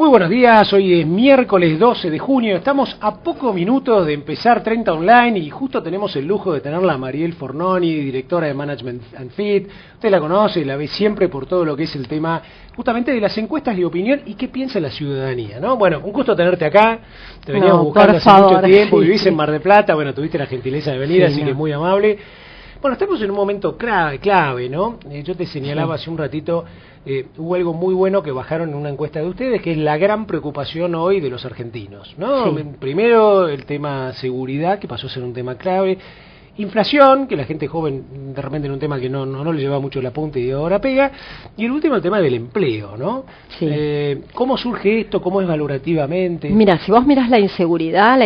Muy buenos días, hoy es miércoles 12 de junio, estamos a pocos minutos de empezar 30 Online y justo tenemos el lujo de tenerla a Mariel Fornoni, directora de Management and Fit. Usted la conoce, la ve siempre por todo lo que es el tema justamente de las encuestas de opinión y qué piensa la ciudadanía, ¿no? Bueno, un gusto tenerte acá, te veníamos buscando hace mucho tiempo, vivís en Mar del Plata, bueno, tuviste la gentileza de venir, así que muy amable. Bueno, estamos en un momento clave, ¿no? Yo te señalaba hace un ratito, hubo algo muy bueno que bajaron en una encuesta de ustedes, que es la gran preocupación hoy de los argentinos, ¿no? Sí. Primero, el tema seguridad, que pasó a ser un tema clave. Inflación, que la gente joven de repente en un tema que no le lleva mucho el apunte y ahora pega. Y el último, el tema del empleo, ¿no? Sí. ¿Cómo surge esto? ¿Cómo es valorativamente? Mira, si vos mirás la inseguridad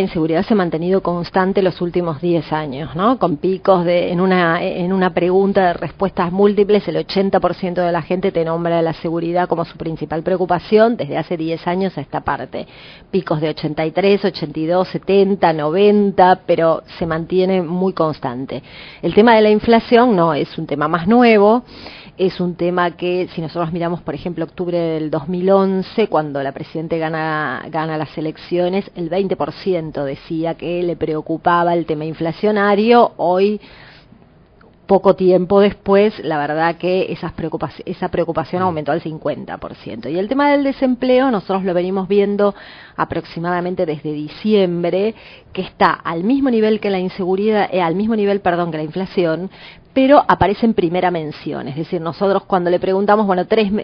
se ha mantenido constante los últimos 10 años, ¿no? Con picos en una pregunta de respuestas múltiples, el 80% de la gente te nombra la seguridad como su principal preocupación desde hace 10 años a esta parte. Picos de 83, 82, 70, 90, pero se mantiene muy constante. El tema de la inflación no es un tema más nuevo, es un tema que si nosotros miramos, por ejemplo, octubre del 2011, cuando la Presidente gana las elecciones, el 20% decía que le preocupaba el tema inflacionario. Hoy, poco tiempo después, la verdad que esa preocupación aumentó al 50%. Y el tema del desempleo nosotros lo venimos viendo aproximadamente desde diciembre, que está al mismo nivel que la inseguridad, que la inflación, pero aparece en primera mención. Es decir, nosotros cuando le preguntamos,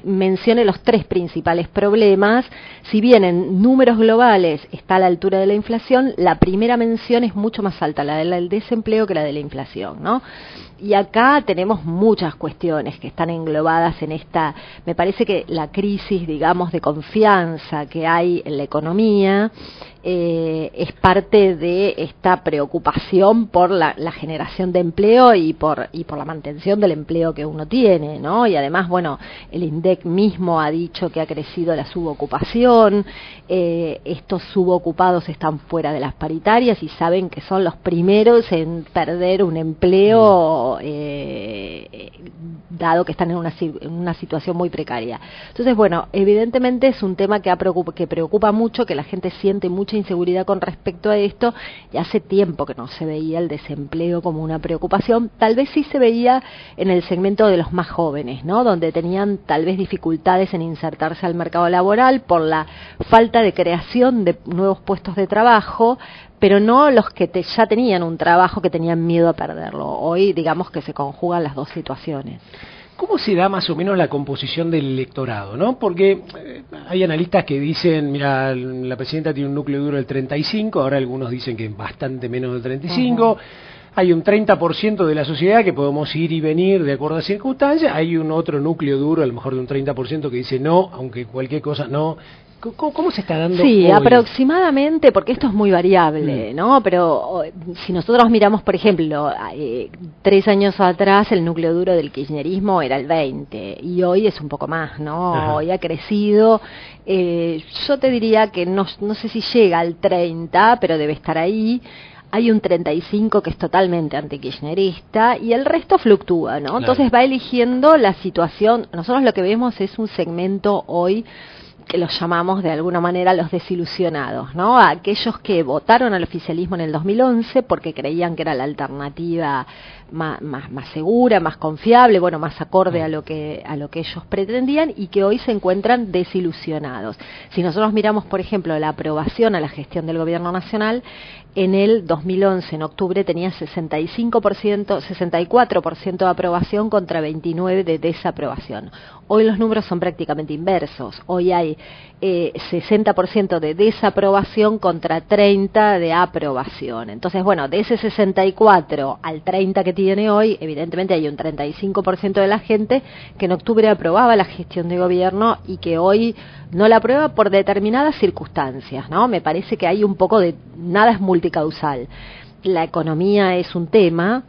mencione los tres principales problemas, si bien en números globales está a la altura de la inflación, la primera mención es mucho más alta, la del desempleo, que la de la inflación, ¿no? Y acá tenemos muchas cuestiones que están englobadas en esta, me parece que la crisis, digamos, de confianza que hay en la economía, es parte de esta preocupación por la generación de empleo y por la mantención del empleo que uno tiene, ¿no? Y además, bueno, el INDEC mismo ha dicho que ha crecido la subocupación, estos subocupados están fuera de las paritarias y saben que son los primeros en perder un empleo, dado que están en una situación muy precaria. Entonces, bueno, evidentemente es un tema que preocupa mucho, que la gente siente mucha inseguridad con respecto a esto, y hace tiempo que no se veía el desempleo como una preocupación. Tal vez sí se veía en el segmento de los más jóvenes, ¿no? Donde tenían tal vez dificultades en insertarse al mercado laboral por la falta de creación de nuevos puestos de trabajo, pero no los que ya tenían un trabajo, que tenían miedo a perderlo. Hoy, digamos que se conjugan las dos situaciones. ¿Cómo se da más o menos la composición del electorado, no? Porque hay analistas que dicen, mira, la presidenta tiene un núcleo duro del 35, ahora algunos dicen que bastante menos del 35, hay un 30% de la sociedad que podemos ir y venir de acuerdo a circunstancias, hay un otro núcleo duro, a lo mejor de un 30% que dice no, aunque cualquier cosa no. ¿Cómo se está dando Sí, hoy? Aproximadamente, porque esto es muy variable, ¿no? Pero si nosotros miramos, por ejemplo, 3 años atrás el núcleo duro del kirchnerismo era el 20 y hoy es un poco más, ¿no? Ajá. Hoy ha crecido. Yo te diría que no sé si llega al 30, pero debe estar ahí. Hay un 35 que es totalmente antikirchnerista y el resto fluctúa, ¿no? Claro. Entonces va eligiendo la situación. Nosotros lo que vemos es un segmento hoy que los llamamos de alguna manera los desilusionados, ¿no? Aquellos que votaron al oficialismo en el 2011 porque creían que era la alternativa más segura, más confiable, bueno, más acorde a lo que ellos pretendían, y que hoy se encuentran desilusionados. Si nosotros miramos, por ejemplo, la aprobación a la gestión del gobierno nacional, en el 2011, en octubre, tenía 64% de aprobación contra 29% de desaprobación. Hoy los números son prácticamente inversos. Hoy hay 60% de desaprobación contra 30% de aprobación. Entonces, bueno, de ese 64 al 30 que tiene hoy, evidentemente hay un 35% de la gente que en octubre aprobaba la gestión de gobierno y que hoy no la aprueba por determinadas circunstancias, ¿no? Me parece que hay un poco de... nada es multicausal. La economía es un tema,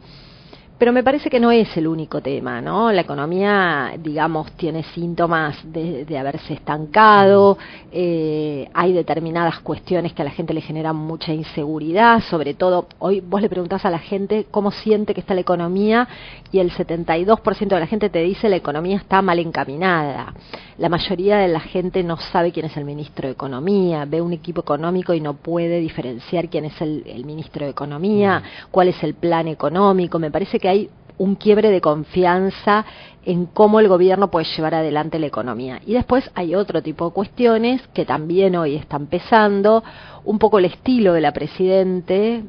Pero me parece que no es el único tema, ¿no? La economía, digamos, tiene síntomas de haberse estancado, hay determinadas cuestiones que a la gente le generan mucha inseguridad, sobre todo, hoy vos le preguntás a la gente cómo siente que está la economía y el 72% de la gente te dice la economía está mal encaminada. La mayoría de la gente no sabe quién es el ministro de Economía, ve un equipo económico y no puede diferenciar quién es el ministro de Economía, cuál es el plan económico. Me parece que hay un quiebre de confianza en cómo el gobierno puede llevar adelante la economía. Y después hay otro tipo de cuestiones que también hoy están pesando, un poco el estilo de la Presidente,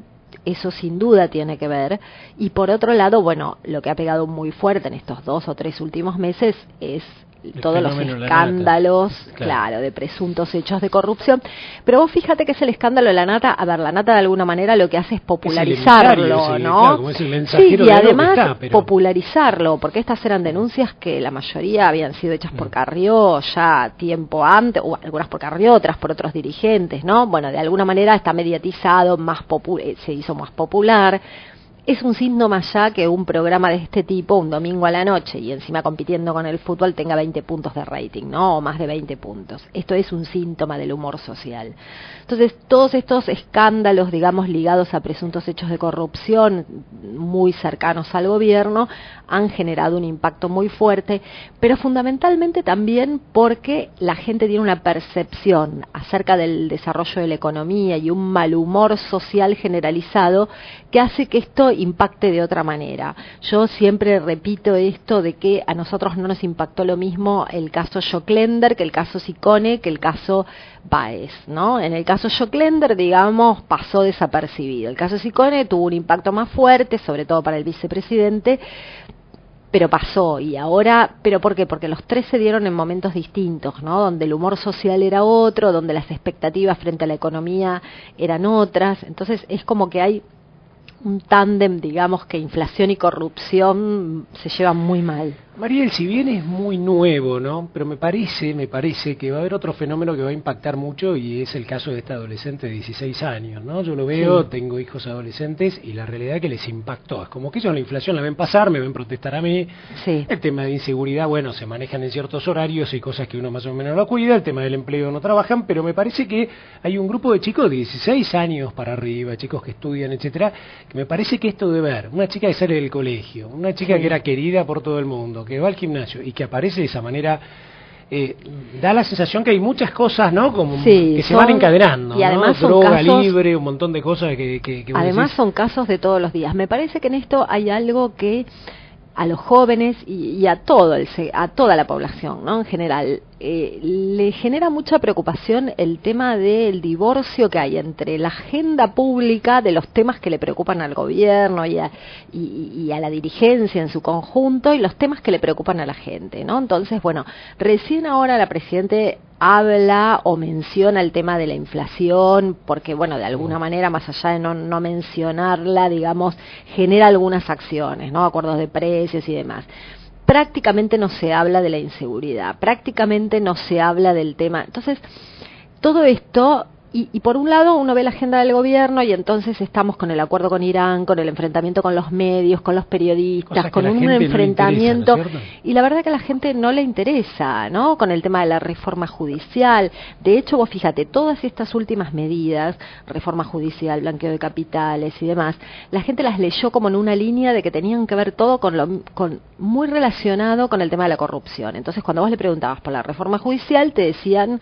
eso sin duda tiene que ver, y por otro lado, bueno, lo que ha pegado muy fuerte en estos 2 o 3 últimos meses es todos los escándalos, claro, de presuntos hechos de corrupción. Pero vos fíjate que es el escándalo de la nata. A ver, la nata de alguna manera lo que hace es popularizarlo, ¿no? Claro, como es el mensajero sí, y además está, pero... popularizarlo, porque estas eran denuncias que la mayoría habían sido hechas por Carrió ya tiempo antes, o algunas por Carrió, otras por otros dirigentes, ¿no? Bueno, de alguna manera está mediatizado, se hizo más popular. Es un síntoma ya que un programa de este tipo, un domingo a la noche, y encima compitiendo con el fútbol, tenga 20 puntos de rating, ¿no? O más de 20 puntos. Esto es un síntoma del humor social. Entonces, todos estos escándalos, digamos, ligados a presuntos hechos de corrupción muy cercanos al gobierno, han generado un impacto muy fuerte, pero fundamentalmente también porque la gente tiene una percepción acerca del desarrollo de la economía y un mal humor social generalizado que hace que esto impacte de otra manera. Yo siempre repito esto de que a nosotros no nos impactó lo mismo el caso Joclender que el caso Sicone, que el caso Báez, ¿no? En el caso Joclender, digamos, pasó desapercibido. El caso Sicone tuvo un impacto más fuerte, sobre todo para el vicepresidente, pero pasó. Y ahora, ¿pero por qué? Porque los tres se dieron en momentos distintos, ¿no? Donde el humor social era otro, donde las expectativas frente a la economía eran otras. Entonces es como que hay un tándem, digamos, que inflación y corrupción se llevan muy mal. Mariel, si bien es muy nuevo, ¿no? Pero me parece que va a haber otro fenómeno que va a impactar mucho y es el caso de esta adolescente de 16 años, ¿no? Yo lo veo, sí. Tengo hijos adolescentes y la realidad es que les impactó. Es como que ellos la inflación la ven pasar, me ven protestar a mí. Sí. El tema de inseguridad, bueno, se manejan en ciertos horarios y cosas que uno más o menos lo cuida. El tema del empleo no trabajan, pero me parece que hay un grupo de chicos de 16 años para arriba, chicos que estudian, etcétera, que me parece que esto de ver una chica que sale del colegio, una chica que era querida por todo el mundo, que va al gimnasio y que aparece de esa manera, da la sensación que hay muchas cosas, ¿no? Como que se van encadenando, y además ¿no? Droga casos, libre, un montón de cosas que además son casos de todos los días. Me parece que en esto hay algo que a los jóvenes y a toda la población, ¿no? En general, le genera mucha preocupación el tema del divorcio que hay entre la agenda pública de los temas que le preocupan al gobierno y a la dirigencia en su conjunto y los temas que le preocupan a la gente, ¿no? Entonces, bueno, recién ahora la Presidente habla o menciona el tema de la inflación, porque, bueno, de alguna manera, más allá de no mencionarla, digamos, genera algunas acciones, ¿no? Acuerdos de precios y demás. Prácticamente no se habla de la inseguridad, prácticamente no se habla del tema. Entonces, todo esto, y por un lado uno ve la agenda del gobierno y entonces estamos con el acuerdo con Irán, con el enfrentamiento con los medios, con los periodistas, con un enfrentamiento, ¿no y la verdad que a la gente no le interesa, ¿no? Con el tema de la reforma judicial. De hecho, vos fíjate, todas estas últimas medidas, reforma judicial, blanqueo de capitales y demás, la gente las leyó como en una línea de que tenían que ver todo con muy relacionado con el tema de la corrupción. Entonces, cuando vos le preguntabas por la reforma judicial, te decían,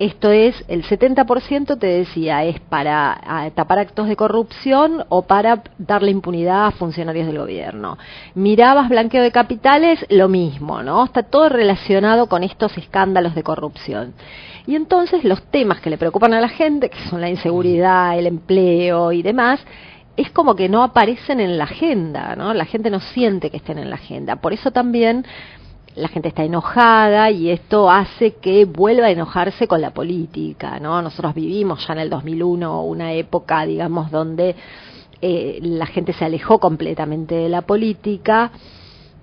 esto es, el 70% te decía, es para tapar actos de corrupción o para darle impunidad a funcionarios del gobierno. Mirabas blanqueo de capitales, lo mismo, ¿no? Está todo relacionado con estos escándalos de corrupción. Y entonces los temas que le preocupan a la gente, que son la inseguridad, el empleo y demás, es como que no aparecen en la agenda, ¿no? La gente no siente que estén en la agenda. Por eso también la gente está enojada y esto hace que vuelva a enojarse con la política, ¿no? Nosotros vivimos ya en el 2001 una época, digamos, donde la gente se alejó completamente de la política.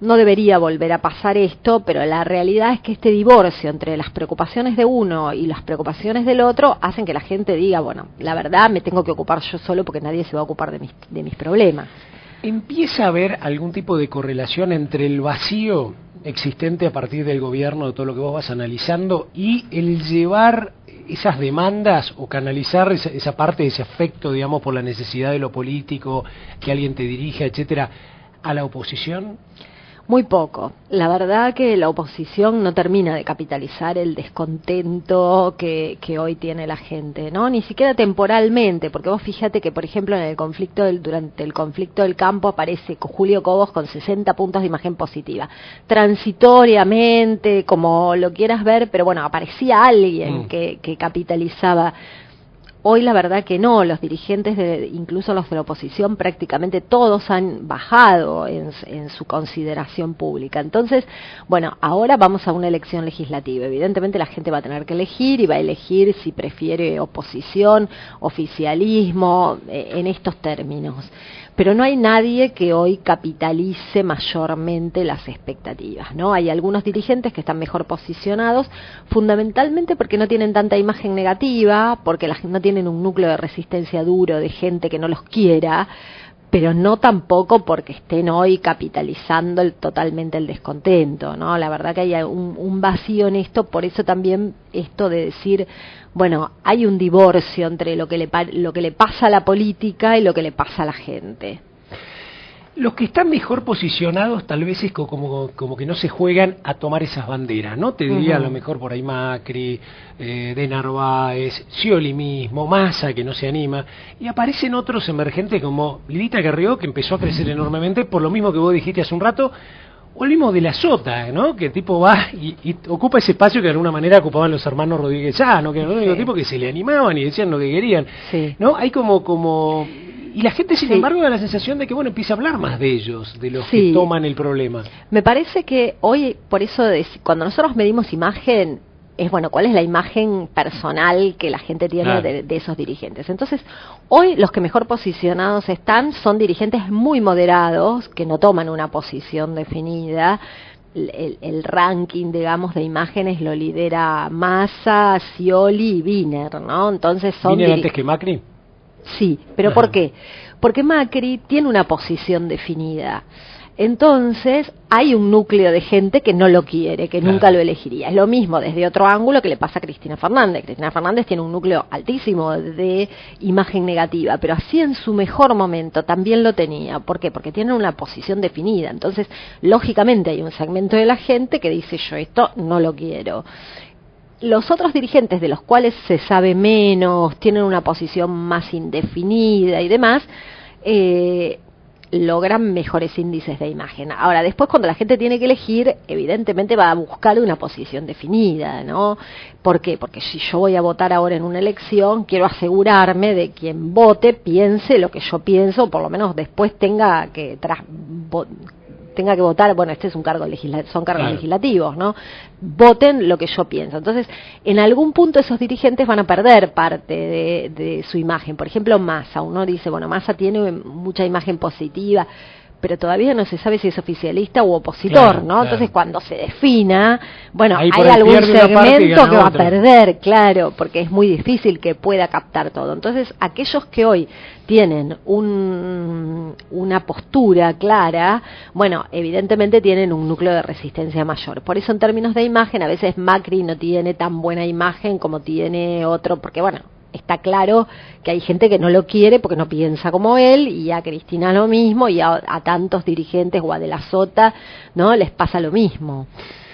No debería volver a pasar esto, pero la realidad es que este divorcio entre las preocupaciones de uno y las preocupaciones del otro hacen que la gente diga, bueno, la verdad me tengo que ocupar yo solo porque nadie se va a ocupar de mis problemas. ¿Empieza a haber algún tipo de correlación entre el vacío existente a partir del gobierno, de todo lo que vos vas analizando, y el llevar esas demandas o canalizar esa parte, ese afecto, digamos, por la necesidad de lo político, que alguien te dirija, etcétera, a la oposición? Muy poco. La verdad que la oposición no termina de capitalizar el descontento que hoy tiene la gente, ¿no? Ni siquiera temporalmente, porque vos fíjate que, por ejemplo, durante el conflicto del campo aparece Julio Cobos con 60 puntos de imagen positiva. Transitoriamente, como lo quieras ver, pero bueno, aparecía alguien que capitalizaba. Hoy la verdad que no, los dirigentes, incluso los de la oposición, prácticamente todos han bajado en su consideración pública. Entonces, bueno, ahora vamos a una elección legislativa. Evidentemente la gente va a tener que elegir y va a elegir si prefiere oposición, oficialismo, en estos términos. Pero no hay nadie que hoy capitalice mayormente las expectativas, ¿no? Hay algunos dirigentes que están mejor posicionados, fundamentalmente porque no tienen tanta imagen negativa, porque no tienen un núcleo de resistencia duro de gente que no los quiera, pero no tampoco porque estén hoy capitalizando totalmente el descontento, ¿no? La verdad que hay un vacío en esto, por eso también esto de decir, bueno, hay un divorcio entre lo que le pasa a la política y lo que le pasa a la gente. Los que están mejor posicionados tal vez es como que no se juegan a tomar esas banderas, ¿no? Te diría a lo mejor por ahí Macri, de Narváez, Scioli mismo, Massa que no se anima, y aparecen otros emergentes como Lilita Carrió, que empezó a crecer enormemente por lo mismo que vos dijiste hace un rato, o el mismo de la Sota, ¿no? Que tipo va y ocupa ese espacio que de alguna manera ocupaban los hermanos Rodríguez Llano, que eran los únicos tipos que se le animaban y decían lo que querían, ¿no? Hay como y la gente, sin embargo, da la sensación de que, bueno, empieza a hablar más de ellos, de los que toman el problema. Me parece que hoy, por eso, cuando nosotros medimos imagen, es, bueno, ¿cuál es la imagen personal que la gente tiene de esos dirigentes? Entonces, hoy los que mejor posicionados están son dirigentes muy moderados, que no toman una posición definida. El ranking, digamos, de imágenes lo lidera Massa, Scioli y Wiener, ¿no? Entonces son... ¿Wiener antes que Macri? Sí, pero ¿por qué? Porque Macri tiene una posición definida. Entonces, hay un núcleo de gente que no lo quiere, que nunca lo elegiría. Es lo mismo desde otro ángulo que le pasa a Cristina Fernández. Cristina Fernández tiene un núcleo altísimo de imagen negativa, pero así en su mejor momento también lo tenía. ¿Por qué? Porque tiene una posición definida. Entonces, lógicamente hay un segmento de la gente que dice, yo esto no lo quiero. Los otros dirigentes, de los cuales se sabe menos, tienen una posición más indefinida y demás, logran mejores índices de imagen. Ahora, después cuando la gente tiene que elegir, evidentemente va a buscar una posición definida, ¿no? ¿Por qué? Porque si yo voy a votar ahora en una elección, quiero asegurarme de quien vote piense lo que yo pienso, o por lo menos después tenga que votar, bueno, este es un cargo son cargos legislativos, ¿no? Voten lo que yo pienso. Entonces, en algún punto esos dirigentes van a perder parte de su imagen. Por ejemplo, Massa. Uno dice, bueno, Massa tiene mucha imagen positiva, pero todavía no se sabe si es oficialista u opositor, ¿no? Entonces, cuando se defina, bueno, hay algún segmento que va a perder, claro, porque es muy difícil que pueda captar todo. Entonces, aquellos que hoy tienen una postura clara, bueno, evidentemente tienen un núcleo de resistencia mayor. Por eso, en términos de imagen, a veces Macri no tiene tan buena imagen como tiene otro, porque, bueno, está claro que hay gente que no lo quiere porque no piensa como él, y a Cristina lo mismo, y a tantos dirigentes o a De la Sota, ¿no? Les pasa lo mismo.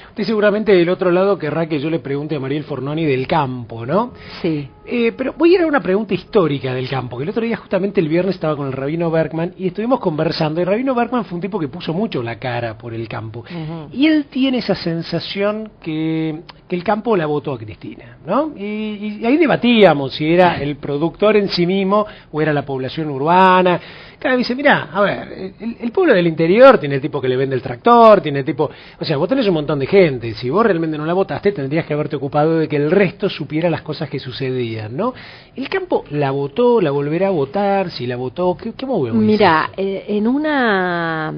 Usted seguramente del otro lado querrá que yo le pregunte a Mariel Fornoni del campo, ¿no? Sí. Pero voy a ir a una pregunta histórica del campo, que el otro día, justamente el viernes, estaba con el Rabino Bergman y estuvimos conversando. El Rabino Bergman fue un tipo que puso mucho la cara por el campo. Y él tiene esa sensación que el campo la votó a Cristina, ¿no? Y ahí debatíamos si era el productor en sí mismo o era la población urbana. Cada vez dice, mirá, a ver, el pueblo del interior tiene el tipo que le vende el tractor, tiene el tipo... O sea, vos tenés un montón de gente. Si vos realmente no la votaste, tendrías que haberte ocupado de que el resto supiera las cosas que sucedían, ¿no? ¿El campo la votó, la volverá a votar? Si la votó, ¿cómo vemos? Mirá, en una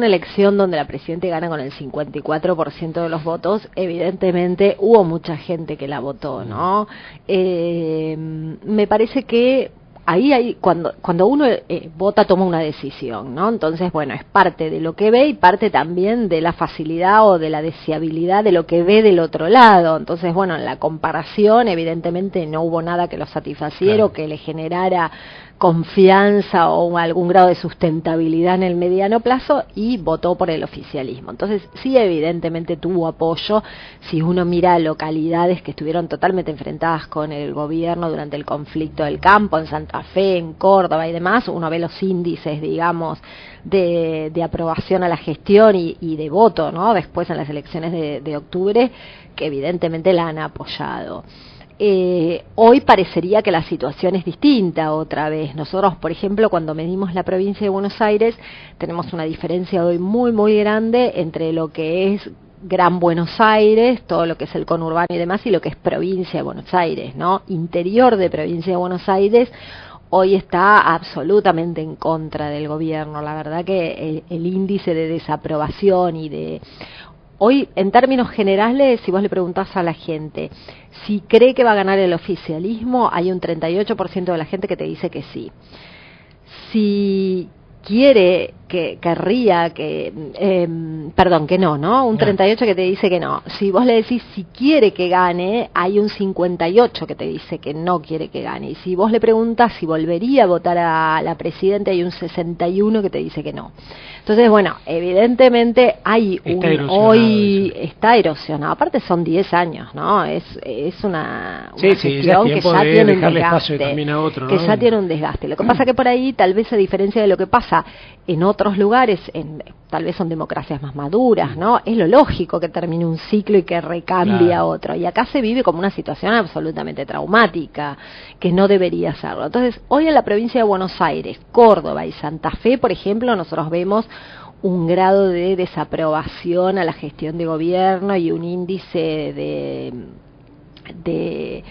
elección donde la Presidente gana con el 54% de los votos, evidentemente hubo mucha gente que la votó, ¿no? Me parece que ahí hay, cuando uno vota, toma una decisión, ¿no? Entonces, bueno, es parte de lo que ve y parte también de la facilidad o de la deseabilidad de lo que ve del otro lado. Entonces, bueno, en la comparación, evidentemente no hubo nada que lo satisfaciera, Claro. o que le generara confianza o algún grado de sustentabilidad en el mediano plazo, y votó por el oficialismo. Entonces, sí, evidentemente tuvo apoyo. Si uno mira localidades que estuvieron totalmente enfrentadas con el gobierno durante el conflicto del campo, en Santa Fe, en Córdoba y demás, uno ve los índices, digamos, de aprobación a la gestión y de voto, ¿no? Después en las elecciones de octubre, que evidentemente la han apoyado. Hoy parecería que la situación es distinta otra vez. Nosotros, por ejemplo, cuando medimos la provincia de Buenos Aires, tenemos una diferencia hoy muy, muy grande entre lo que es Gran Buenos Aires, todo lo que es el conurbano y demás, y lo que es provincia de Buenos Aires, ¿no? Interior de provincia de Buenos Aires hoy está absolutamente en contra del gobierno. La verdad que el índice de desaprobación y de... Hoy, en términos generales, si vos le preguntás a la gente si cree que va a ganar el oficialismo, hay un 38% de la gente que te dice que sí. Si quiere, querría, que no, ¿no? Un 38 que te dice que no. Si vos le decís si quiere que gane, hay un 58 que te dice que no quiere que gane. Y si vos le preguntas si volvería a votar a la presidenta, hay un 61 que te dice que no. Entonces, bueno, evidentemente hay hoy está erosionado. Aparte son 10 años, ¿no? Es una gestión ya que ya tiene un desgaste, también a otro, ¿no? que ya tiene un desgaste. Lo que pasa que por ahí, tal vez a diferencia de lo que pasa en otros lugares, tal vez son democracias más maduras, ¿no? Es lo lógico que termine un ciclo y que recambie a otro. Y acá se vive como una situación absolutamente traumática, que no debería serlo. Entonces, hoy en la provincia de Buenos Aires, Córdoba y Santa Fe, por ejemplo, nosotros vemos un grado de desaprobación a la gestión de gobierno y un índice de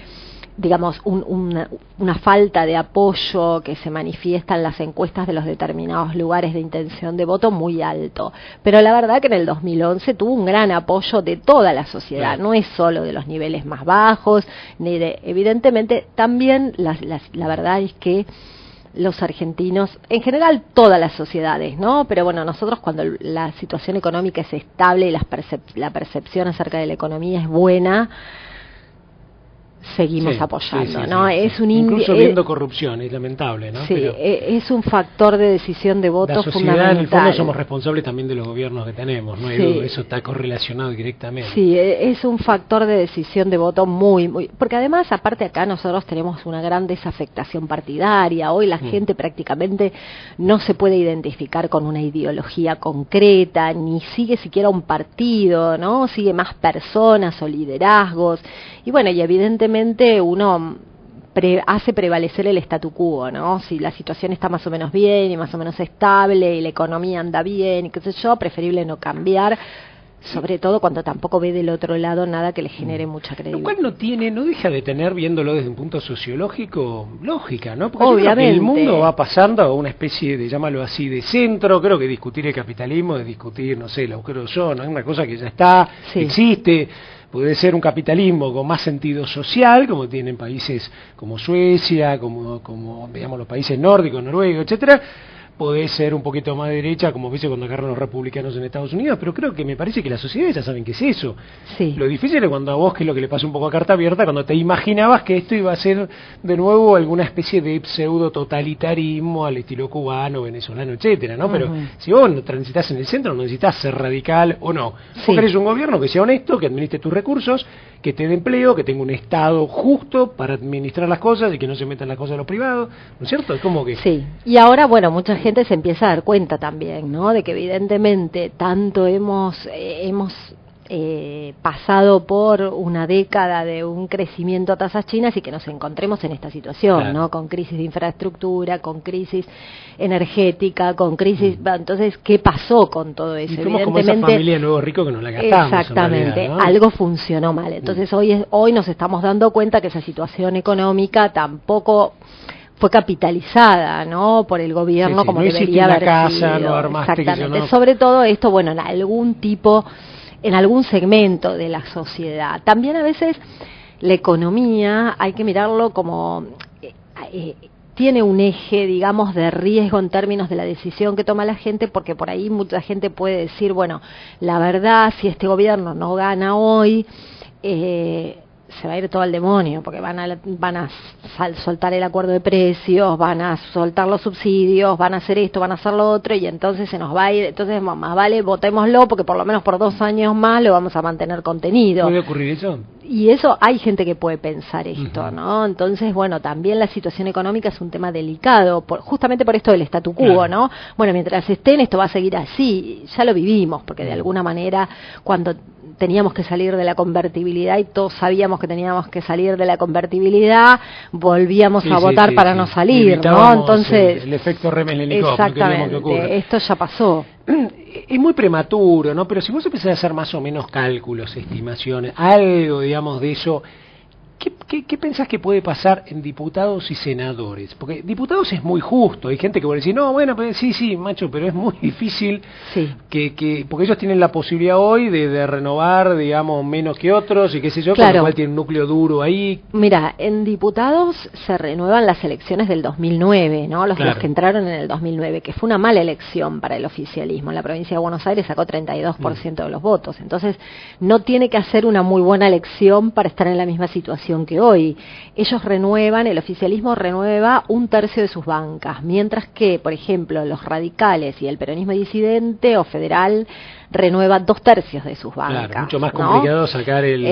digamos, una falta de apoyo que se manifiesta en las encuestas de los determinados lugares de intención de voto muy alto. Pero la verdad que en el 2011 tuvo un gran apoyo de toda la sociedad, no es solo de los niveles más bajos, ni de, evidentemente, también la verdad es que los argentinos, en general todas las sociedades, ¿no? Pero bueno, nosotros cuando la situación económica es estable y la percepción acerca de la economía es buena, seguimos apoyando, ¿no? Es un incluso viendo corrupción, es lamentable, ¿no? Sí, pero es un factor de decisión de voto fundamental. La sociedad, en el fondo, somos responsables también de los gobiernos que tenemos, ¿no? Eso está correlacionado directamente. Sí, es un factor de decisión de voto muy, porque además, aparte acá nosotros tenemos una gran desafectación partidaria. Hoy la gente prácticamente no se puede identificar con una ideología concreta, ni sigue siquiera un partido, ¿no? Sigue más personas o liderazgos. Y bueno, y evidentemente uno hace prevalecer el statu quo, ¿no? Si la situación está más o menos bien y más o menos estable y la economía anda bien y qué sé yo, preferible no cambiar, sobre todo cuando tampoco ve del otro lado nada que le genere mucha credibilidad. Lo cual no deja de tener, viéndolo desde un punto sociológico, lógica, ¿no? Porque obviamente el mundo va pasando a una especie de, llámalo así, de centro. Creo que discutir el capitalismo es discutir, no sé, el agujero de ozono, es una cosa que ya está, existe. Puede ser un capitalismo con más sentido social, como tienen países como Suecia, como digamos los países nórdicos, Noruega, etcétera. Puede ser un poquito más de derecha, como viste cuando agarran los republicanos en Estados Unidos, pero creo que me parece que las sociedades ya saben qué es eso. Sí. Lo difícil es cuando a vos, que es lo que le pasa un poco a carta abierta, cuando te imaginabas que esto iba a ser de nuevo alguna especie de pseudo totalitarismo al estilo cubano, venezolano, etcétera, ¿no? Pero si vos no transitas en el centro, no necesitas ser radical o no. Vos querés un gobierno que sea honesto, que administre tus recursos, que te dé empleo, que tenga un Estado justo para administrar las cosas y que no se metan las cosas de los privados, ¿no es cierto? Es como que... Sí, y ahora, bueno, mucha gente se empieza a dar cuenta también, ¿no? De que evidentemente tanto hemos pasado por una década de un crecimiento a tasas chinas y que nos encontremos en esta situación, ¿no? Con crisis de infraestructura, con crisis energética, con crisis... Entonces, ¿qué pasó con todo eso? Y somos como esa familia de nuevo rico que nos la gastamos. Exactamente, realidad, ¿no? Algo funcionó mal. Entonces, hoy nos estamos dando cuenta que esa situación económica tampoco fue capitalizada, ¿no? Por el gobierno, como debería haber sido. No armaste, exactamente. Sobre todo esto, bueno, en algún segmento de la sociedad. También a veces la economía hay que mirarlo como tiene un eje, digamos, de riesgo en términos de la decisión que toma la gente, porque por ahí mucha gente puede decir, bueno, la verdad, si este gobierno no gana hoy, se va a ir todo al demonio, porque van a soltar el acuerdo de precios, van a soltar los subsidios, van a hacer esto, van a hacer lo otro, y entonces se nos va a ir. Entonces más vale votémoslo, porque por lo menos por 2 años más lo vamos a mantener contenido. ¿Puede ocurrir eso? Y eso, hay gente que puede pensar esto, ¿no? Entonces, bueno, también la situación económica es un tema delicado, justamente por esto del statu quo, claro, ¿no? Bueno, mientras estén, esto va a seguir así, ya lo vivimos, porque de alguna manera, cuando teníamos que salir de la convertibilidad y todos sabíamos que teníamos que salir de la convertibilidad, volvíamos a votar para no salir, ¿no? Entonces, el efecto Remes-Lenikov, exactamente, esto ya pasó. Es muy prematuro, ¿no? Pero si vos empezás a hacer más o menos cálculos, estimaciones, algo, digamos, de eso, ¿qué pensás que puede pasar en diputados y senadores? Porque diputados es muy justo, hay gente que puede decir, no, bueno, pues, sí, macho, pero es muy difícil porque ellos tienen la posibilidad hoy de renovar, digamos, menos que otros y qué sé yo, claro, con lo cual tienen un núcleo duro ahí. Mira, en diputados se renuevan las elecciones del 2009, ¿no? Los que entraron en el 2009, que fue una mala elección para el oficialismo. En la provincia de Buenos Aires sacó 32% de los votos, entonces no tiene que hacer una muy buena elección para estar en la misma situación que hoy. Ellos renuevan, el oficialismo renueva 1/3 de sus bancas, mientras que, por ejemplo, los radicales y el peronismo disidente o federal renueva 2/3 de sus bancas. Claro, mucho más complicado, ¿no? Sacar el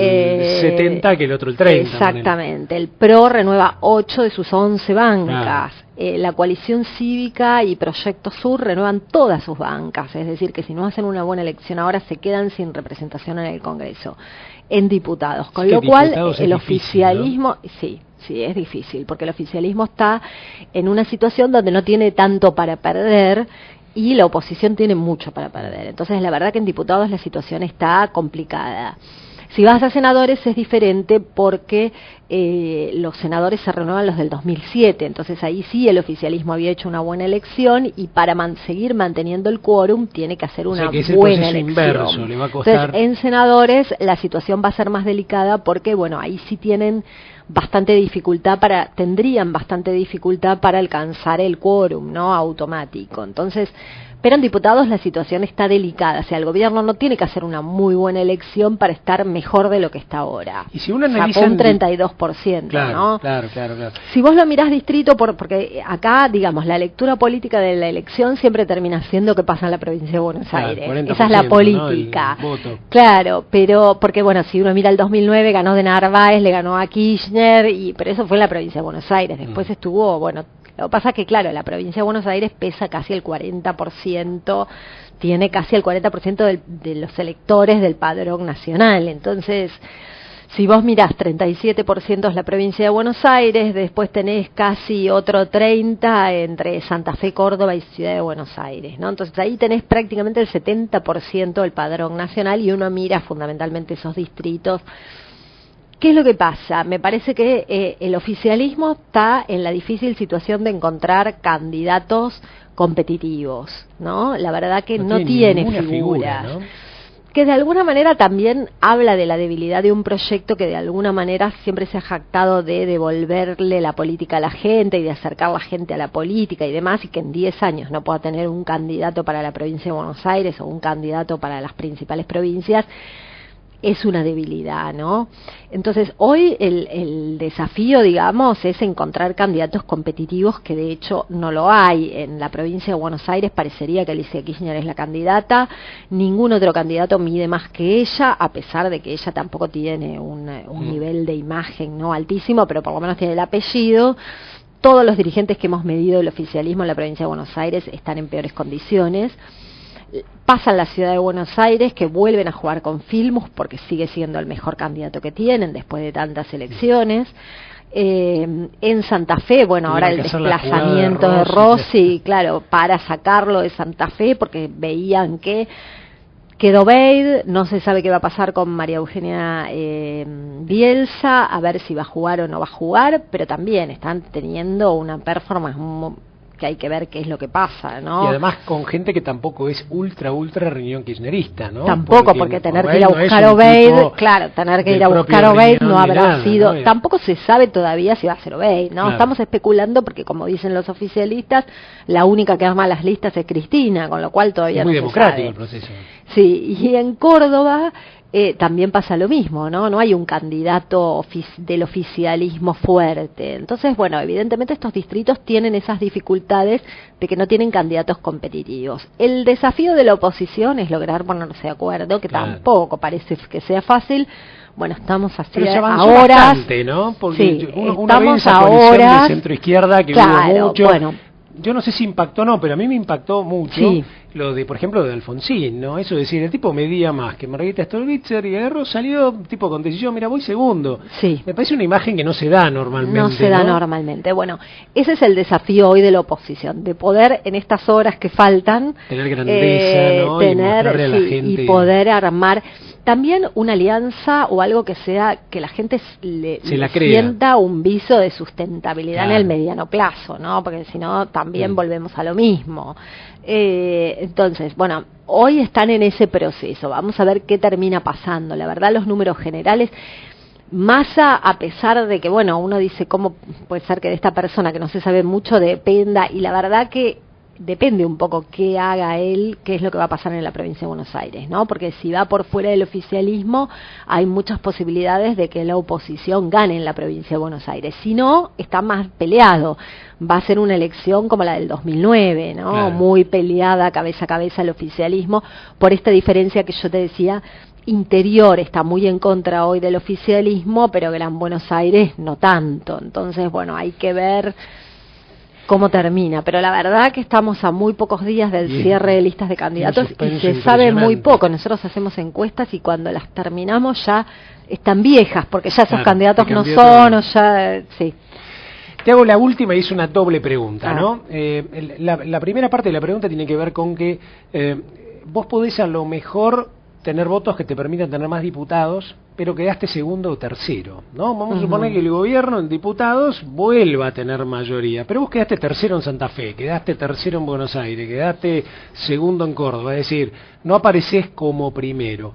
70 que el otro el 30. Exactamente. El PRO renueva 8 de sus 11 bancas. La coalición cívica y Proyecto Sur renuevan todas sus bancas, es decir, que si no hacen una buena elección ahora se quedan sin representación en el Congreso, en diputados. Con lo cual, el oficialismo, ¿no? Sí, es difícil, porque el oficialismo está en una situación donde no tiene tanto para perder y la oposición tiene mucho para perder. Entonces, la verdad que en diputados la situación está complicada. Si vas a senadores es diferente porque los senadores se renuevan los del 2007, entonces ahí sí el oficialismo había hecho una buena elección y para seguir manteniendo el quórum tiene que hacer una buena elección. Inverso, le va a costar. Entonces, en senadores la situación va a ser más delicada porque, bueno, ahí sí tienen bastante dificultad tendrían bastante dificultad para alcanzar el quórum, ¿no? Automático. Entonces, pero en diputados la situación está delicada, o sea, el gobierno no tiene que hacer una muy buena elección para estar mejor de lo que está ahora. Y si uno analiza un 32%, claro, ¿no? Claro. Si vos lo mirás distrito, porque acá, digamos, la lectura política de la elección siempre termina siendo qué pasa en la provincia de Buenos Aires. Esa es la política. ¿No? El voto. Claro, pero, porque bueno, si uno mira el 2009, ganó de Narváez, le ganó a Kirchner, pero eso fue en la provincia de Buenos Aires. Después estuvo, bueno, lo que pasa es que, claro, la provincia de Buenos Aires pesa casi el 40%, tiene casi el 40% de los electores del padrón nacional. Entonces, si vos mirás, 37% es la provincia de Buenos Aires, después tenés casi otro 30% entre Santa Fe, Córdoba y Ciudad de Buenos Aires, ¿no? Entonces ahí tenés prácticamente el 70% del padrón nacional y uno mira fundamentalmente esos distritos. ¿Qué es lo que pasa? Me parece que el oficialismo está en la difícil situación de encontrar candidatos competitivos, ¿no? La verdad que no tiene figura, ¿no? Que de alguna manera también habla de la debilidad de un proyecto que de alguna manera siempre se ha jactado de devolverle la política a la gente y de acercar a la gente a la política y demás, y que en 10 años no pueda tener un candidato para la provincia de Buenos Aires o un candidato para las principales provincias. Es una debilidad, ¿no? Entonces, hoy el desafío, digamos, es encontrar candidatos competitivos, que de hecho no lo hay. En la provincia de Buenos Aires parecería que Alicia Kirchner es la candidata, ningún otro candidato mide más que ella, a pesar de que ella tampoco tiene un nivel de imagen, ¿no? Altísimo, pero por lo menos tiene el apellido. Todos los dirigentes que hemos medido el oficialismo en la provincia de Buenos Aires están en peores condiciones. Pasa en la ciudad de Buenos Aires, que vuelven a jugar con Filmus porque sigue siendo el mejor candidato que tienen después de tantas elecciones. En Santa Fe, bueno, ahora el desplazamiento de Rossi, claro, para sacarlo de Santa Fe porque veían que quedó Beid, no se sabe qué va a pasar con María Eugenia Bielsa, a ver si va a jugar o no va a jugar, pero también están teniendo una performance que hay que ver qué es lo que pasa, ¿no? Y además con gente que tampoco es ultra reunión kirchnerista, ¿no? Tampoco, porque tener que ir a buscar Obeid, claro, tener que ir a buscar Obeid no habrá sido, ¿no? Tampoco se sabe todavía si va a ser Obeid, ¿no? Claro. Estamos especulando porque, como dicen los oficialistas, la única que arma las listas es Cristina, con lo cual todavía no se sabe. Muy democrático el proceso. Sí, y en Córdoba también pasa lo mismo, ¿no? No hay un candidato del oficialismo fuerte. Entonces, bueno, evidentemente estos distritos tienen esas dificultades de que no tienen candidatos competitivos. El desafío de la oposición es lograr ponerse de acuerdo, que claro, tampoco parece que sea fácil. Bueno, estamos así ahora, bastante, ¿no? Porque sí, uno estamos ve esa coalición ahora de centro izquierda que claro, hubo mucho. Bueno, yo no sé si impactó o no, pero a mí me impactó mucho sí, lo de, por ejemplo, de Alfonsín, ¿no? Eso de decir, el tipo medía más que Margarita Stolbizer y agarró, salió tipo con decisión, mira, voy segundo. Sí. Me parece una imagen que no se da normalmente. No se da normalmente. Bueno, ese es el desafío hoy de la oposición, de poder en estas horas que faltan tener grandeza, ¿no? Tener, y a la gente y poder armar también una alianza o algo que sea que la gente le sienta un viso de sustentabilidad en el mediano plazo, ¿no? Porque si no también volvemos a lo mismo. Entonces, bueno, hoy están en ese proceso. Vamos a ver qué termina pasando. La verdad, los números generales, Massa, a pesar de que, bueno, uno dice cómo puede ser que de esta persona que no se sabe mucho dependa, y la verdad que depende un poco qué haga él, qué es lo que va a pasar en la provincia de Buenos Aires, ¿no? Porque si va por fuera del oficialismo, hay muchas posibilidades de que la oposición gane en la provincia de Buenos Aires. Si no, está más peleado. Va a ser una elección como la del 2009, ¿no? Claro. Muy peleada, cabeza a cabeza el oficialismo, por esta diferencia que yo te decía. Interior está muy en contra hoy del oficialismo, pero Gran Buenos Aires no tanto. Entonces, bueno, hay que ver cómo termina, pero la verdad que estamos a muy pocos días del cierre de listas de candidatos y se sabe muy poco. Nosotros hacemos encuestas y cuando las terminamos ya están viejas, porque ya esos candidatos no son, o ya, sí. Te hago la última y es una doble pregunta, ¿no? La primera parte de la pregunta tiene que ver con que vos podés a lo mejor tener votos que te permitan tener más diputados, pero quedaste segundo o tercero, ¿no? Vamos a suponer que el gobierno en diputados vuelva a tener mayoría, pero vos quedaste tercero en Santa Fe, quedaste tercero en Buenos Aires, quedaste segundo en Córdoba, es decir, no apareces como primero.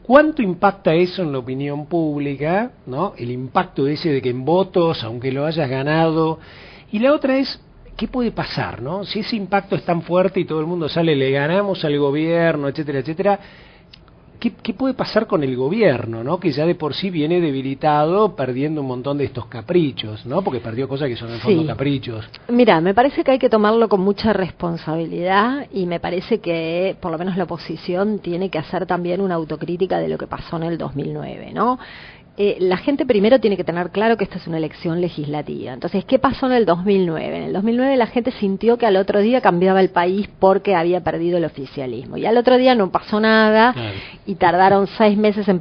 ¿Cuánto impacta eso en la opinión pública, ¿no? El impacto ese de que en votos, aunque lo hayas ganado. Y la otra es, ¿qué puede pasar, no? Si ese impacto es tan fuerte y todo el mundo sale, le ganamos al gobierno, etcétera, etcétera, ¿qué puede pasar con el gobierno, ¿no? Que ya de por sí viene debilitado, perdiendo un montón de estos caprichos, ¿no? Porque perdió cosas que son en fondo caprichos. Mira, me parece que hay que tomarlo con mucha responsabilidad y me parece que por lo menos la oposición tiene que hacer también una autocrítica de lo que pasó en el 2009, ¿no? La gente primero tiene que tener claro que esta es una elección legislativa. Entonces, ¿qué pasó en el 2009? En el 2009 la gente sintió que al otro día cambiaba el país porque había perdido el oficialismo. Y al otro día no pasó nada y tardaron 6 meses en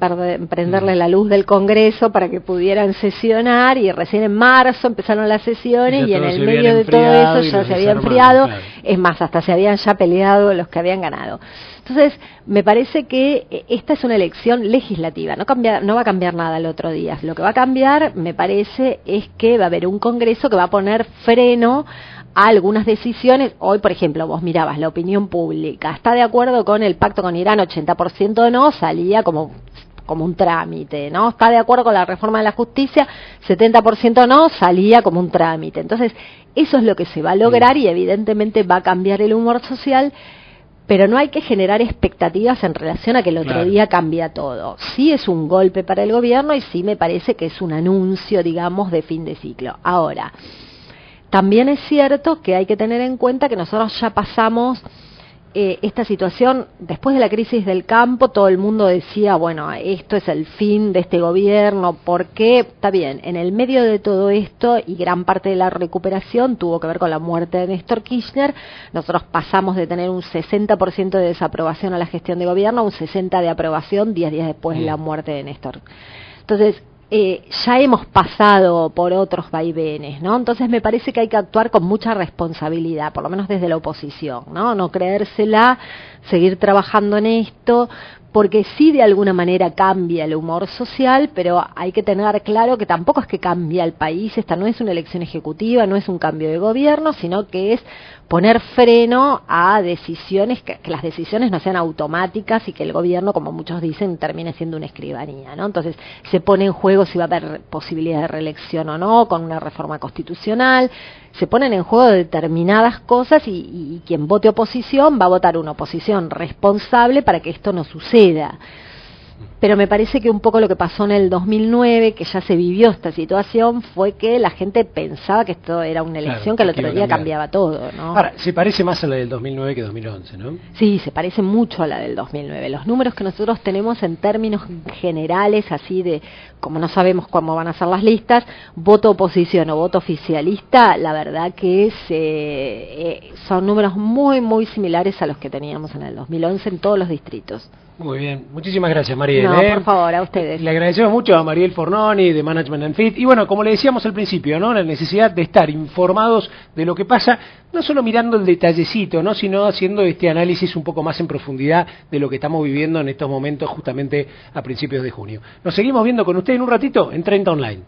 prenderle la luz del Congreso para que pudieran sesionar y recién en marzo empezaron las sesiones y en el medio de todo eso ya se había enfriado. Es más, hasta se habían ya peleado los que habían ganado. Entonces, me parece que esta es una elección legislativa, no va a cambiar nada el otro día. Lo que va a cambiar, me parece, es que va a haber un Congreso que va a poner freno a algunas decisiones. Hoy, por ejemplo, vos mirabas la opinión pública, ¿está de acuerdo con el pacto con Irán? 80% no, salía como un trámite, ¿no? ¿Está de acuerdo con la reforma de la justicia? 70% no, salía como un trámite. Entonces, eso es lo que se va a lograr y evidentemente va a cambiar el humor social. Pero no hay que generar expectativas en relación a que el otro día cambia todo. Sí es un golpe para el gobierno y sí me parece que es un anuncio, digamos, de fin de ciclo. Ahora, también es cierto que hay que tener en cuenta que nosotros ya pasamos esta situación, después de la crisis del campo, todo el mundo decía, bueno, esto es el fin de este gobierno, porque, está bien, en el medio de todo esto, y gran parte de la recuperación tuvo que ver con la muerte de Néstor Kirchner, nosotros pasamos de tener un 60% de desaprobación a la gestión de gobierno a un 60% de aprobación 10 días después de la muerte de Néstor. Entonces, ya hemos pasado por otros vaivenes, ¿no? Entonces me parece que hay que actuar con mucha responsabilidad, por lo menos desde la oposición, ¿no? No creérsela, seguir trabajando en esto, porque sí de alguna manera cambia el humor social, pero hay que tener claro que tampoco es que cambia el país, esta no es una elección ejecutiva, no es un cambio de gobierno, sino que es poner freno a decisiones, que las decisiones no sean automáticas y que el gobierno, como muchos dicen, termine siendo una escribanía, ¿no? Entonces se pone en juego si va a haber posibilidad de reelección o no, con una reforma constitucional, se ponen en juego determinadas cosas y quien vote oposición va a votar una oposición responsable para que esto no suceda. Pero me parece que un poco lo que pasó en el 2009, que ya se vivió esta situación, fue que la gente pensaba que esto era una elección, claro, que el otro día cambiaba todo, ¿no? Ahora, se parece más a la del 2009 que 2011, ¿no? Sí, se parece mucho a la del 2009. Los números que nosotros tenemos en términos generales, así de, como no sabemos cómo van a ser las listas, voto oposición o voto oficialista, la verdad que son números muy, muy similares a los que teníamos en el 2011 en todos los distritos. Muy bien, muchísimas gracias, Mariel. No, por favor, a ustedes. Le agradecemos mucho a Mariel Fornoni de Management and Fit. Y bueno, como le decíamos al principio, ¿no? La necesidad de estar informados de lo que pasa, no solo mirando el detallecito, ¿no? Sino haciendo este análisis un poco más en profundidad de lo que estamos viviendo en estos momentos, justamente a principios de junio. Nos seguimos viendo con usted en un ratito en 30 Online.